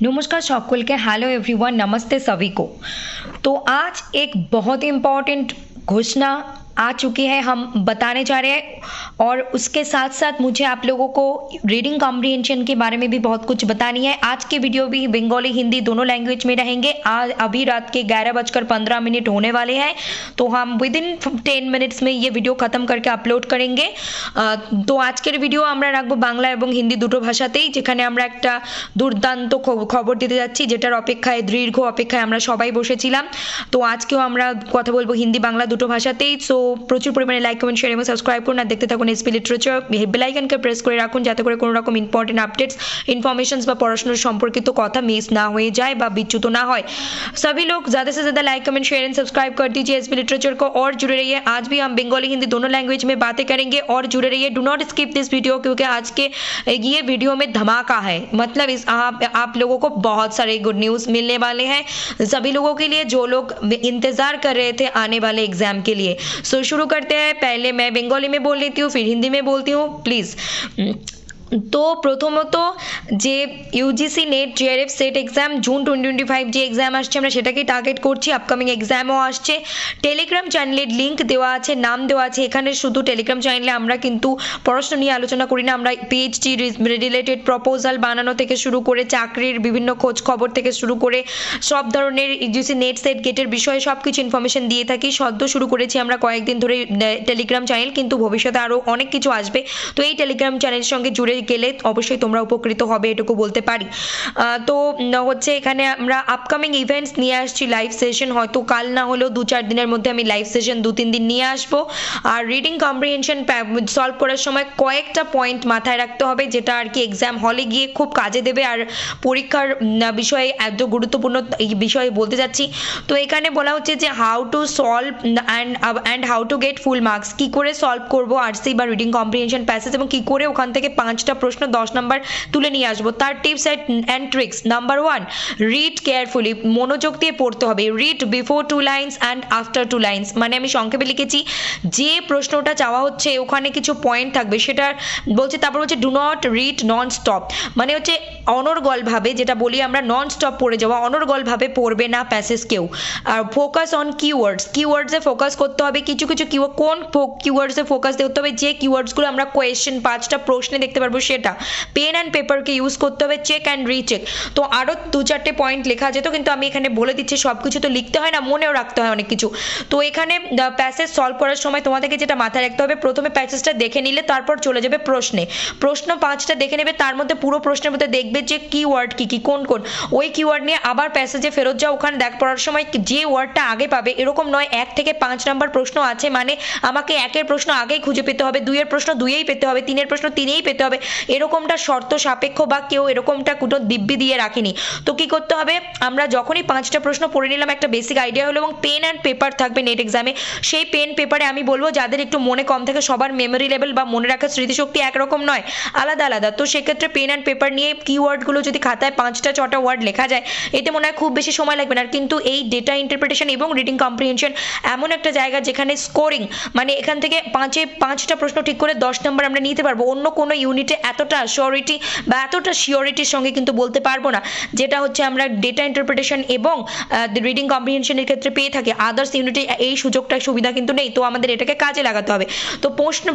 नमस्कार सकल के हेलो एवरीवन नमस्ते सभी को। तो आज एक बहुत इम्पॉर्टेंट घोषणा आ चुकी है, हम बताने जा रहे हैं और उसके साथ साथ मुझे आप लोगों को रीडिंग कॉम्प्रिहेंशन के बारे में भी बहुत कुछ बतानी है। आज के वीडियो भी बंगाली हिंदी दोनों लैंग्वेज में रहेंगे। आज अभी रात के 11:15 होने वाले हैं, तो हम विद इन 10 मिनट्स में ये वीडियो खत्म करके अपलोड करेंगे। तो आजकेर वीडियो আমরা রাখবো বাংলা এবং হিন্দি দুটো ভাষাতেই, যেখানে আমরা একটা দুর্দান্ত খবর দিতে যাচ্ছি, যেটার অপেক্ষায় দীর্ঘ অপেক্ষায় আমরা সবাই বসেছিলাম। তো আজকেও আমরা কথা বলবো হিন্দি বাংলা দুটো ভাষাতেই। সো প্রচুর পরিমাণে লাইক কমেন্ট শেয়ার এবং সাবস্ক্রাইব করুন আর দেখতে থাকুন এসপি লিটারেচার। বেল আইকনকে প্রেস করে রাখুন যাতে করে কোনো রকম ইম্পর্টেন্ট আপডেটস ইনফরमेशंस বা পড়াশোনার সম্পর্কিত কথা মিস না হয়ে যায় বা বিচ্যুত না হয়। सभी लोग ज़्यादा से ज़्यादा like comment share and subscribe कर दीजिए एसपी लिटरेचर को और जुड़े रहिए। आज भी हम बंगाली हिंदी दोनों लैंग्वेज में बातें करेंगे और जुड़े रहिए। Do not skip this video, क्योंकि आज के ये वीडियो में धमाका है। मतलब इस आप लोगों को बहुत सारे गुड न्यूज़ मिलने वाले हैं सभी लोगों के लिए जो लोग इंतज़ार कर रहे थे आने वाले एग्जाम के लिए। सो शुरू करते हैं। पहले मैं बंगाली में बोल लेती हूँ, फिर हिंदी में बोलती हूँ प्लीज़। तो प्रथमत जे UGC NET JRF SET exam June 2025 যে एग्जाम আসছে আমরা সেটাকেই টার্গেট করছি। আপকামিং এক্সামও আসছে। টেলিগ্রাম চ্যানেলের লিংক দেওয়া আছে, নাম দেওয়া আছে। এখানে শুধু টেলিগ্রাম চ্যানেলে আমরা কিন্তু পড়াশোনা নিয়ে আলোচনা করি না, আমরা পিএইচডি রিলেটেড প্রপোজাল বানানো থেকে শুরু করে চাকরির বিভিন্ন খোঁজ খবর থেকে শুরু করে সব ধরনের ইউজিসি নেট সেট গেটের বিষয়ে সব কিছু ইনফরমেশন দিয়ে থাকি। সদ্য শুরু করেছি আমরা কয়েকদিন ধরে টেলিগ্রাম চ্যানেল, কিন্তু ভবিষ্যতে আরও অনেক কিছু আসবে। তো এই টেলিগ্রাম চ্যানেলের সঙ্গে জুড়ে গেলে অবশ্যই তোমরা উপকৃত হবে, এটুকু বলতে পারি। তো হচ্ছে এখানে আমরা আপকামিং ইভেন্টস নিয়ে আসছি, লাইভ সেশন হয়তো কাল না হলেও 2-4 দিনের মধ্যে আমি লাইভ সেশন 2-3 দিন নিয়ে আসবো। আর রিডিং কম্প্রিহেনশন সলভ করার সময় কয়েকটা পয়েন্ট মাথায় রাখতে হবে, যেটা আর কি এক্সাম হলে গিয়ে খুব কাজে দেবে আর পরীক্ষার বিষয়ে এত গুরুত্বপূর্ণ এই বিষয়ে বলতে যাচ্ছি। তো এখানে বলা হচ্ছে যে how to solve and how to get full marks, কী করে সলভ করবো আরসি বা রিডিং কম্প্রিহেনশন প্যাসেজ এবং কী করে ওখান থেকে 5টা প্রশ্ন 10 নাম্বার তুলে নিয়ে আসবো। তার tips and tricks. Number 1, read carefully, মনোযোগ দিয়ে পড়তে হবে। Read before 2 lines and after 2 lines, মানে আমি সংক্ষেপে লিখেছি যে প্রশ্নটা চাওয়া হচ্ছে ওখানে কিছু পয়েন্ট থাকবে সেটা বলছে। তারপর হচ্ছে do not read non stop, মানে হচ্ছে অনর্গলভাবে, যেটা বলি আমরা নন স্টপ পড়ে যাওয়া, অনর্গলভাবে পড়বে না প্যাসেজ কেউ। আর ফোকাস অন কিওয়ার্ডসে ফোকাস করতে হবে। কিছু কিছু কোন কিওয়ার্ডসে ফোকাস করতে হবে, যে কিওয়ার্ডসগুলো আমরা কোয়েশ্চেন 5টা প্রশ্নে দেখতে পারবো সেটা। পেন অ্যান্ড পেপারকে ইউজ করতে হবে। চেক অ্যান্ড রিচেক, তো আরও 2-4টে পয়েন্ট লেখা যেত, কিন্তু আমি এখানে বলে দিচ্ছি সব কিছু তো লিখতে হয় না, মনেও রাখতে হয় অনেক কিছু। তো এখানে প্যাসেজ সলভ করার সময় তোমাদেরকে যেটা মাথায় রাখতে হবে, প্রথমে প্যাসেজটা দেখে নিলে তারপর চলে যাবে প্রশ্নে। প্রশ্ন 5টা দেখে নেবে, তার মধ্যে পুরো প্রশ্নের মধ্যে দেখবে যে কিওয়ার্ড কী কী, কোন কোন, ওই কিওয়ার্ড নিয়ে আবার প্যাসেজে ফেরত যাও। ওখানে পড়ার সময় যে ওয়ার্ডটা আগে পাবে এরকম নয় 1 থেকে 5 নাম্বার প্রশ্ন আছে মানে আমাকে 1-এর প্রশ্ন আগেই খুঁজে পেতে হবে, 2-এর প্রশ্ন 2-এই পেতে হবে, 3-এর প্রশ্ন 3-এই পেতে হবে, এরকমটা শর্ত সাপেক্ষ বা কেউ এরকমটা কোনো দিব্যি দিয়ে রাখিনি। তো কি করতে হবে, আমরা যখনই 5টা প্রশ্ন পড়ে নিলাম একটা বেসিক আইডিয়া হলো, এবং পেন অ্যান্ড পেপার থাকবে নেট এক্সামে। সেই পেন পেপারে আমি বলবো যাদের একটু মনে কম থাকে, সবার মেমোরি লেভেল বা মনে রাখার স্মৃতিশক্তি একরকম নয়, আলাদা আলাদা। তো সেক্ষেত্রে পেন অ্যান্ড পেপার নিয়ে কিওয়ার্ডগুলো যদি খাতায় 5টা-6টা ওয়ার্ড লেখা যায়, এতে মনে হয় খুব বেশি সময় লাগবে না। কিন্তু এই ডেটা ইন্টারপ্রিটেশন এবং রিডিং কম্প্রিহেনশন এমন একটা জায়গা যেখানে স্কোরিং, মানে এখান থেকে 5টা প্রশ্ন ঠিক করে 10 নাম্বার আমরা নিতে পারবো। অন্য কোনো ইউনিটে এতটা শিওরিটি বা এতটা শিওরিটির সঙ্গে কিন্তু বলতে পারবো না, যেটা হচ্ছে আমরা ডেটা ইন্টারপ্রিটেশন এবং রিডিং কম্প্রিহেনশনের ক্ষেত্রে পেয়ে থাকি। আদার্স ইউনিটে এই সুবিধা কিন্তু নেই, তো আমাদের এটাকে কাজে লাগাতে হবে। তো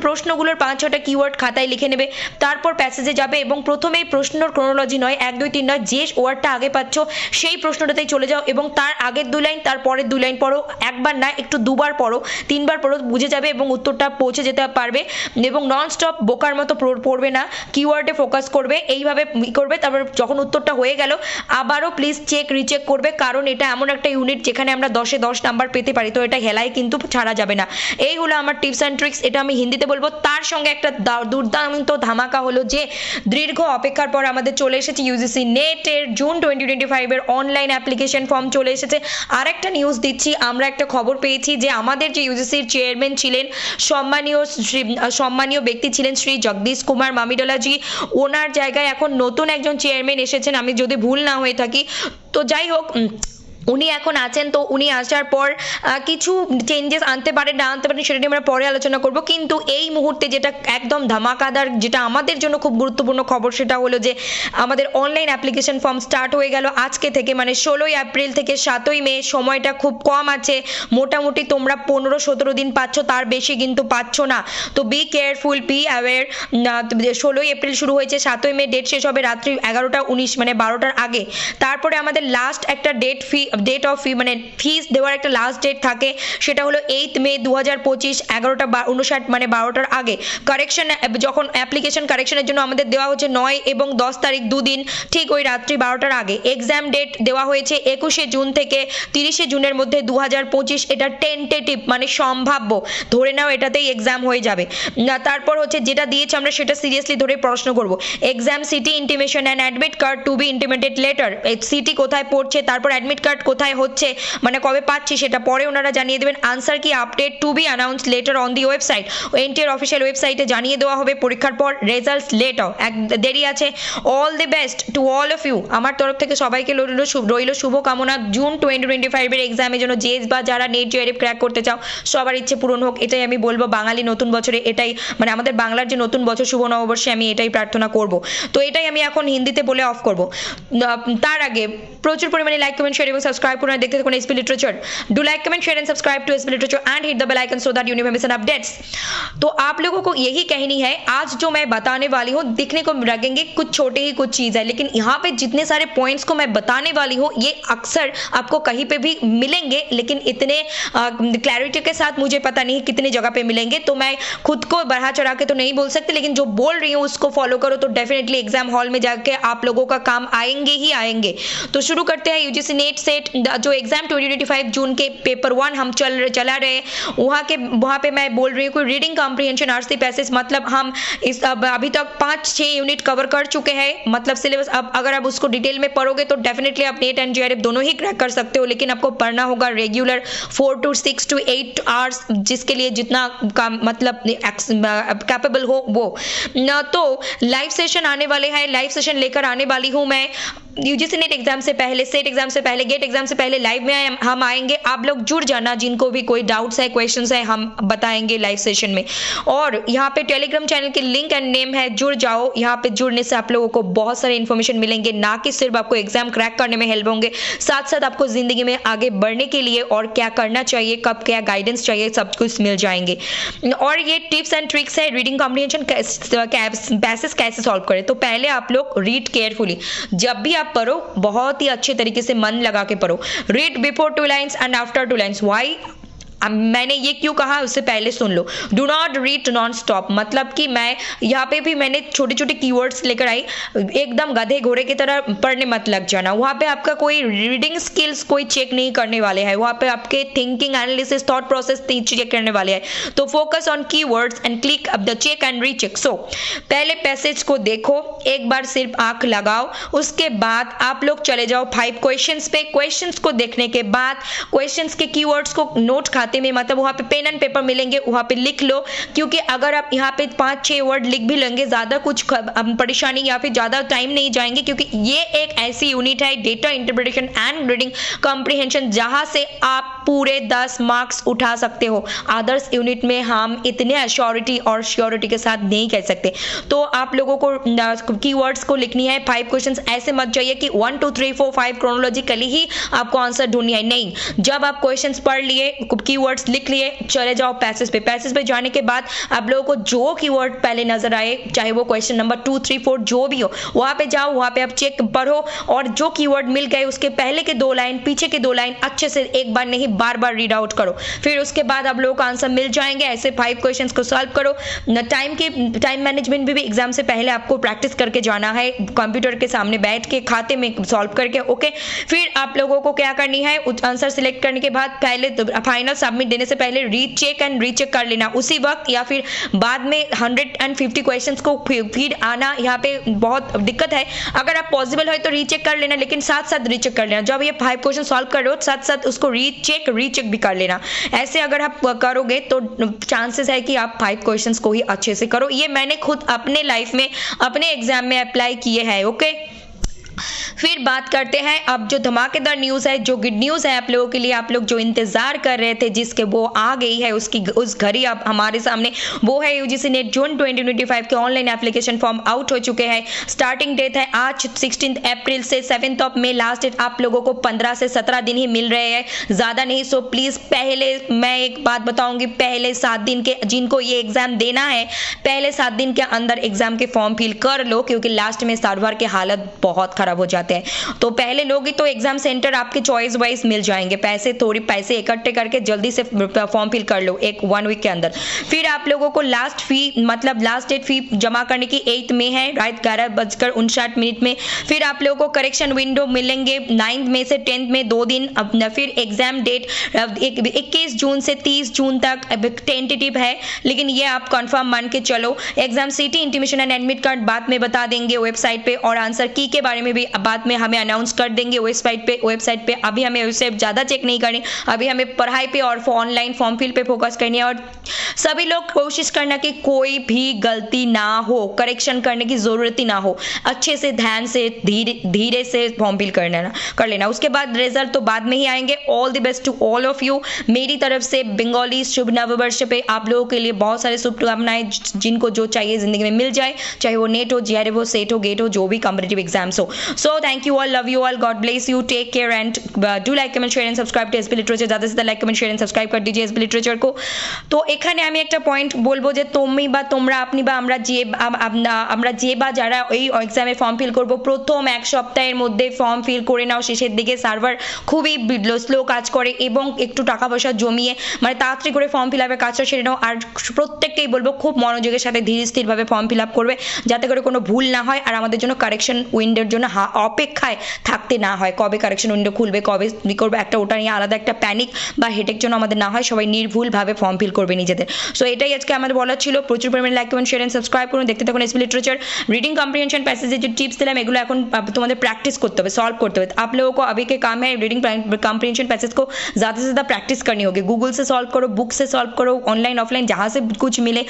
প্রশ্নগুলোর 5-6টা কিওয়ার্ড খাতায় লিখে নেবে, তারপর প্যাসেজে যাবে এবং প্রথমেই প্রশ্নর ক্রোনোলজি নয় 1, 2, 3 নয়, যে ওয়ার্ডটা আগে পাচ্ছ সেই প্রশ্নটাতেই চলে যাও এবং তার আগের 2 লাইন তার পরের 2 লাইন পড়ো। একবার না, একটু 2বার পড়ো, 3বার পড়ো, বুঝে যাবে এবং উত্তরটা পৌঁছে যেতে পারবে। এবং নন স্টপ বোকার মতো পড়বে না, কিওয়ার্ডে ফোকাস করবে, এইভাবে করবে। তারপর যখন উত্তরটা হয়ে গেল আবারও প্লিজ রিচেক করবে, কারণ এটা এমন একটা ইউনিট যেখানে আমরা 10-এ 10 নাম্বার পেতে পারি, তো এটা হেলায় কিন্তু ছাড়া যাবে না। এই হলো আমার টিপস অ্যান্ড ট্রিক্স, এটা আমি হিন্দিতে বলবো। তার সঙ্গে একটা দুর্দান্ত ধামাকা হলো যে দীর্ঘ অপেক্ষার পর আমাদের চলে এসেছে ইউজিসি নেটের জুন 2025 অনলাইন অ্যাপ্লিকেশন ফর্ম চলে এসেছে। আরেকটা নিউজ দিচ্ছি, আমরা একটা খবর পেয়েছি যে আমাদের যে ইউজিসির চেয়ারম্যান ছিলেন, সম্মানীয় ব্যক্তি ছিলেন শ্রী জগদীশ কুমার মামিডলাজি, ওনার জায়গায় এখন নতুন একজন চেয়ারম্যান এসেছেন, আমি যদি ভুল না হয়ে থাকি। তো যাই হোক, উনি এখন আছেন, তো উনি আসার পর কিছু চেঞ্জেস আনতে পারেন না আনতে পারেন সেটা নিয়ে আমরা পরে আলোচনা করব। কিন্তু এই মুহূর্তে যেটা একদম ধামাকাদার, যেটা আমাদের জন্য খুব গুরুত্বপূর্ণ খবর, সেটা হলো যে আমাদের অনলাইন অ্যাপ্লিকেশন ফর্ম স্টার্ট হয়ে গেল আজকে থেকে, মানে 16ই এপ্রিল থেকে 7ই মে। সময়টা খুব কম আছে, মোটামুটি তোমরা 15-17 দিন পাচ্ছ, তার বেশি কিন্তু পাচ্ছ না। তো বি কেয়ারফুল, বি অ্যাওয়্যার। 16ই এপ্রিল শুরু হয়েছে, 7ই মে ডেট শেষ হবে রাত্রি 11টা 19 মানে 12টার আগে। তারপরে আমাদের লাস্ট একটা ডেট অফ ফি মানে ফিস দেওয়ার একটা লাস্ট ডেট থাকে, সেটা হলো 8 মে 2025 11টা 59 মানে 12টার আগে। কারেকশন যখন অ্যাপ্লিকেশন কারেকশনের জন্য আমাদের দেওয়া হচ্ছে 9 এবং 10 তারিখ, দুদিন ঠিক ওই রাত্রি 12টার আগে। এক্সাম ডেট দেওয়া হয়েছে 21শে জুন থেকে 30শে জুনের মধ্যে 2025। এটা টেন্টেটিভ মানে সম্ভাব্য, ধরে নাও এটাতেই এক্সাম হয়ে যাবে। তারপর হচ্ছে যেটা দিয়েছে আমরা সেটা সিরিয়াসলি ধরে প্রশ্ন করব। Exam city intimation and admit card to be intimated letter. City কোথায় পড়ছে, তারপর অ্যাডমিট কার্ড কোথায় হচ্ছে, মানে কবে পাচ্ছি সেটা পরে ওনারা জানিয়ে দেবেন। আনসার কি update to be announce letter on the website. NTR official ওয়েবসাইটে জানিয়ে দেওয়া হবে পরীক্ষার পর। রেজাল্টস লেটার এক দেরি আছে। All the best to all of you. আমার তরফ থেকে সবাইকে রইল শুভকামনা। জুন 2025 এর এক্সামের জন্য বা যারা নেট জেআরএফ ক্র্যাক করতে চাও সবার ইচ্ছে পূরণ হোক, এটাই আমি বলবো। বাঙালি নতুন বছরে এটাই, মানে আমাদের বাংলার যে নতুন বছর শুভ নববর্ষে আমি এটাই প্রার্থনা করব। তো এটাই আমি এখন হিন্দিতে বলে অফ করব। তার আগে প্রচুর পরিমাণে লাইক কমেন্ট শেয়ার এবং সাবস্ক্রাইব করে দেখতে থাকুন SP literature. Do like comment share and subscribe to SP literature and hit the bell icon so that you never miss an updates. तो आप लोगों को यही कहनी है, आज जो मैं बताने वाली हूँ दिखने को लगेंगे कुछ छोटे ही कुछ चीज़ है, लेकिन यहाँ पे जितने सारे पॉइंट्स को मैं बताने वाली हूँ ये अक्सर आपको कहीं पे भी मिलेंगे, लेकिन इतने क्लैरिटी के साथ मुझे पता नहीं कितनी जगह पे मिलेंगे। तो मैं खुद को बढ़ा चढ़ा के तो नहीं बोल सकती, लेकिन जो बोल रही हूँ उसको फॉलो करो तो डेफिनेटली एग्जाम हॉल में जाके आप लोगों का काम आएंगे ही आएंगे। तो शुरू करते हैं। यूजीसी नेट सेट जो एग्जाम 2025 जून के पेपर 1 हम चला रहे, वहाँ पे मैं बोल रही हूँ रीडिंग कॉम्प्रिहेंशन आरसी पैसेज, मतलब हम इस अभी तक 5-6 यूनिट कवर कर चुके हैं, मतलब सिलेबस। अब अगर आप उसको डिटेल में पढ़ोगे तो डेफिनेटली आप नेट एंड जेआरएफ दोनों ही क्रैक कर सकते हो, लेकिन आपको पढ़ना होगा रेगुलर 4 to 6 to 8 आवर्स, जिसके लिए जितना का मतलब कैपेबल हो वो न। तो लाइव सेशन आने वाले हैं, लाइव सेशन लेकर आने वाली हूँ मैं। यूजीसी नेट एग्जाम से पहले, सेट एग्जाम से पहले, गेट एग्जाम से पहले लाइव में हम आएंगे। आप लोग जुड़ जाना, जिनको भी कोई डाउट्स है, क्वेश्चंस है, हम बताएंगे लाइव सेशन में। और यहाँ पे टेलीग्राम चैनल के लिंक एंड नेम है, जुड़ जाओ। यहाँ पे जुड़ने से आप लोगों को बहुत सारे इन्फॉर्मेशन मिलेंगे, ना कि सिर्फ आपको एग्जाम क्रैक करने में हेल्प होंगे, साथ साथ आपको जिंदगी में आगे बढ़ने के लिए और क्या करना चाहिए, कब क्या गाइडेंस चाहिए, सब कुछ मिल जाएंगे। और ये टिप्स एंड ट्रिक्स है रीडिंग कॉम्प्रिहेंशन पैसेज कैसे सॉल्व करें। तो पहले आप लोग रीड केयरफुली, जब भी आप पढ़ो बहुत ही अच्छे तरीके से मन लगा के पढ़ो। Read before 2 lines and after 2 lines. Why मैंने ये क्यों कहा उससे पहले सुन लो। Do not read non stop, मतलब कि मैं यहाँ पे भी मैंने छोटे छोटे कीवर्ड्स लेकर आई, एकदम गधे घोड़े की तरह पढ़ने मत लग जाना। वहाँ पे आपका कोई रीडिंग स्किल्स कोई चेक नहीं करने वाले हैं, वहाँ पे आपके thinking analysis thought process check करने वाले हैं। तो focus on keywords and click अब the check and recheck. So पहले पैसेज को देखो, एक बार सिर्फ आंख लगाओ, उसके बाद आप लोग चले जाओ 5 क्वेश्चंस पे। क्वेश्चंस को देखने के बाद क्वेश्चंस के कीवर्ड्स को नोट में, मतलब वहां पे पेन एंड पेपर मिलेंगे, वहां पे लिख लो। क्योंकि अगर आप यहाँ पे 5-6 वर्ड लिख भी लेंगे, ज्यादा कुछ परेशानी या फिर ज्यादा टाइम नहीं जाएंगे, क्योंकि ये एक ऐसी यूनिट है data interpretation and reading comprehension जहां से आप पूरे 10 मार्क्स उठा सकते हो। अदर्स यूनिट में हम इतने अश्योरिटी और श्योरिटी के साथ नहीं कह सकते। तो आप लोगों को कीवर्ड्स को लिखनी है। 5 क्वेश्चंस ऐसे मत जाइए कि 1 2 3 4 5 क्रोनोलॉजिकली ही आपको आंसर ढूंढनी है, नहीं। जब आप क्वेश्चंस पढ़ लिए, कीवर्ड्स लिख लिए, चले जाओ पैसेज पे। पैसेज पे जाने के बाद आप लोगों को जो कीवर्ड पहले नजर आए, चाहे वो क्वेश्चन नंबर 2 3 4 जो भी हो, वहां पे जाओ, वहां पे आप चेक पढ़ो, और जो कीवर्ड मिल गए उसके पहले के 2 लाइन, पीछे के 2 लाइन अच्छे से एक बार नहीं बार बार रीड आउट करो। फिर उसके बाद आप लोगों को आंसर मिल जाएंगे। ऐसे 5 क्वेश्चंस को सॉल्व करो। टाइम मैनेजमेंट भी एग्जाम से पहले आपको प्रैक्टिस करके जाना है, कंप्यूटर के सामने बैठ के खाते में सॉल्व करके। ओके, फिर आप लोगों को क्या करनी है, आंसर सिलेक्ट करने के बाद पहले फाइनल सबमिट देने से पहले रीचेक एंड रीचेक कर लेना उसी वक्त, या फिर बाद में 150 क्वेश्चंस को फीड आना यहाँ पे बहुत दिक्कत है। अगर आप पॉसिबल है तो रीचेक कर लेना, लेकिन साथ साथ रीचेक कर लेना। जब ये 5 क्वेश्चन सॉल्व कर रहे हो साथ साथ उसको रीचेक भी कर लेना। ऐसे अगर आप करोगे तो चांसेस है कि आप 5 क्वेश्चंस को ही अच्छे से करो। ये मैंने खुद अपने लाइफ में अपने एग्जाम में अप्लाई किए हैं। ओके, फिर बात करते हैं अब जो धमाकेदार न्यूज़ है, जो गुड न्यूज़ है आप लोगों के लिए, आप लोग जो इंतजार कर रहे थे जिसके वो आ गई है, उसकी उस घड़ी अब हमारे सामने, वो है यूजीसी नेट जून 2025 के ऑनलाइन एप्लीकेशन फॉर्म आउट हो चुके हैं। स्टार्टिंग डेट है आज 16 अप्रैल से 7 मई, लास्ट डेट आप लोगों को 15 से 17 दिन ही मिल रहे हैं, ज़्यादा नहीं। सो प्लीज़ पहले मैं एक बात बताऊंगी, पहले 7 दिन के जिनको ये एग्जाम देना है, पहले 7 दिन के अंदर एग्जाम के फॉर्म फिल कर लो, क्योंकि लास्ट में सर्वर के हालत बहुत खराब हो जाते हैं। तो पहले लोगे तो एग्जाम सेंटर आपके चॉइस वाइज मिल जाएंगे, पैसे इकट्ठे करके जल्दी से फॉर्म फिल कर लो एक 1 वीक के अंदर। फिर आप लोगों को लास्ट डेट फी जमा करने की 8 मई है, रात 11:59 में। फिर आप लोगों को करेक्शन विंडो मिलेंगे 9 मई से 10 में 2 दिन। फिर एग्जाम डेट 21 जून से 30 जून तक टेंटेटिव है, लेकिन ये आप कंफर्म मान के चलो। Exam city intimation and admit card बाद में बता देंगे वेबसाइट पे, और आंसर की के बारे में भी बाद में हमें अनाउंस कर देंगे वेबसाइट पे। अभी हमें उससे ज़्यादा चेक नहीं करनी, अभी हमें पढ़ाई पे और ऑनलाइन फॉर्म फिल पे फोकस करनी है। और सभी लोग कोशिश करना कि कोई भी गलती ना हो, करेक्शन करने की ज़रूरत ही ना हो, अच्छे से ध्यान से धीरे से फॉर्म फिल कर लेना। उसके बाद रिजल्ट तो बाद में ही आएंगे। All the best to all of you. मेरी तरफ से बंगाली शुभ नववर्ष पे आप लोगों के लिए बहुत सारे शुभकामनाएं, जिनको जो चाहिए जिंदगी में मिल जाए, चाहे वो नेट हो, जीआरएफ हो, सेट हो, गेट हो, जो भी कॉम्पिटिटिव एग्जाम्स हो। So thank you all, love you all, god bless you, take care and do like comment share and subscribe to SP literature. ज़्यादा से ज़्यादा like comment share and subscribe कर दीजिए एसपी लिटरेचर को। तो এখানে আমি একটা পয়েন্ট বলবো যে তুমি বা তোমরা আপনি বা আমরা যে বা যারা এই এক্সামে ফর্ম ফিল করব, প্রথম 1 সপ্তাহের মধ্যে ফর্ম ফিল করে নাও। শেষের দিকে সার্ভার খুবই স্লো কাজ করে এবং একটু টাকা পয়সা জমিয়ে মানে তাড়াতাড়ি করে ফর্ম ফিল আপের কাজটা সেরে নাও। আর প্রত্যেককেই বলবো খুব মনোযোগের সাথে ধীরে স্থিরভাবে ফর্ম ফিল আপ করবে, যাতে করে কোনো ভুল না হয় আর আমাদের জন্য কারেকশন উইন্ডোর জন্য অপেক্ষায় থাকতে না হয়। কবে কারেকশন উইন্ডো খুলবে, কবে করবে, একটা ওটা নিয়ে আলাদা একটা প্যানিক বা হেডেক যেন আমাদের না হয়, সবাই নির্ভুলভাবে ফর্ম ফিল করবে নিজেদের। সো এটাই আজকে আমাদের বলার ছিল। প্রচুর পরিমাণে like comment share and subscribe করুন, দেখতে থাকুন SP literature. Reading comprehension passages जो टिप्स दिलाम एगुलो এখন তোমাদের প্র্যাকটিস করতে হবে, সলভ করতে হবে। आप लोगों को अभी के काम है रीडिंग कॉम्प्रिहेंशन पैसेज को ज़्यादा से ज़्यादा प्रैक्टिस करनी होगी। गूगल से सॉल्व करो, बुक से सॉल्व करो, ऑनलाइन ऑफलाइन जहाँ से कुछ मिले।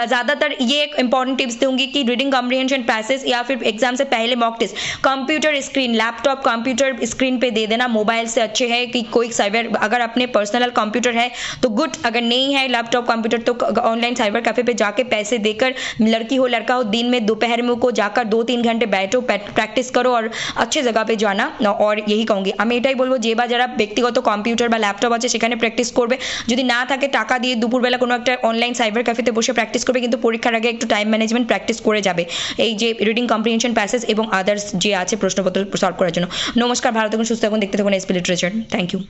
ज़्यादातर ये एक इंपॉर्टेंट टिप्स दूंगी कि रीडिंग कॉम्प्रिहेंशन पैसेज या फिर एग्जाम से पहले mock test computer screen, laptop computer screen पे दे देना। मोबाइल से अच्छे है कि कोई साइबर, अगर अपने पर्सनल कंप्यूटर है तो गुड, अगर नहीं है लैपटॉप कंप्यूटर तो ऑनलाइन साइबर कैफे पे जाके पैसे देकर, लड़की हो लड़का हो, दिन में दोपहर में को जाकर 2-3 घंटे बैठो, प्रैक्टिस करो और अच्छे जगह पे जाना। और यही कहूँगी আমি এটাই বলবো যে বা যারা ব্যক্তিগত কম্পিউটার বা ল্যাপটপ আছে সেখানে প্র্যাকটিস করবে, যদি না থাকে টাকা দিয়ে দুপুরবেলা কোনো একটা অনলাইন সাইবার ক্যাফেতে বসে প্র্যাকটিস করবে, কিন্তু পরীক্ষার আগে একটু টাইম ম্যানেজমেন্ট প্র্যাকটিস করে যাবে এই যে রিডিং কম্প্রিহেনশন প্যাসেজ এবং আদার্স যে আছে প্রশ্নপত্র সলভ করার জন্য। নমস্কার, ভালো থাকুন, সুস্থ থাকুন, দেখতে থাকুন এসপি লিটারেচার। Thank you.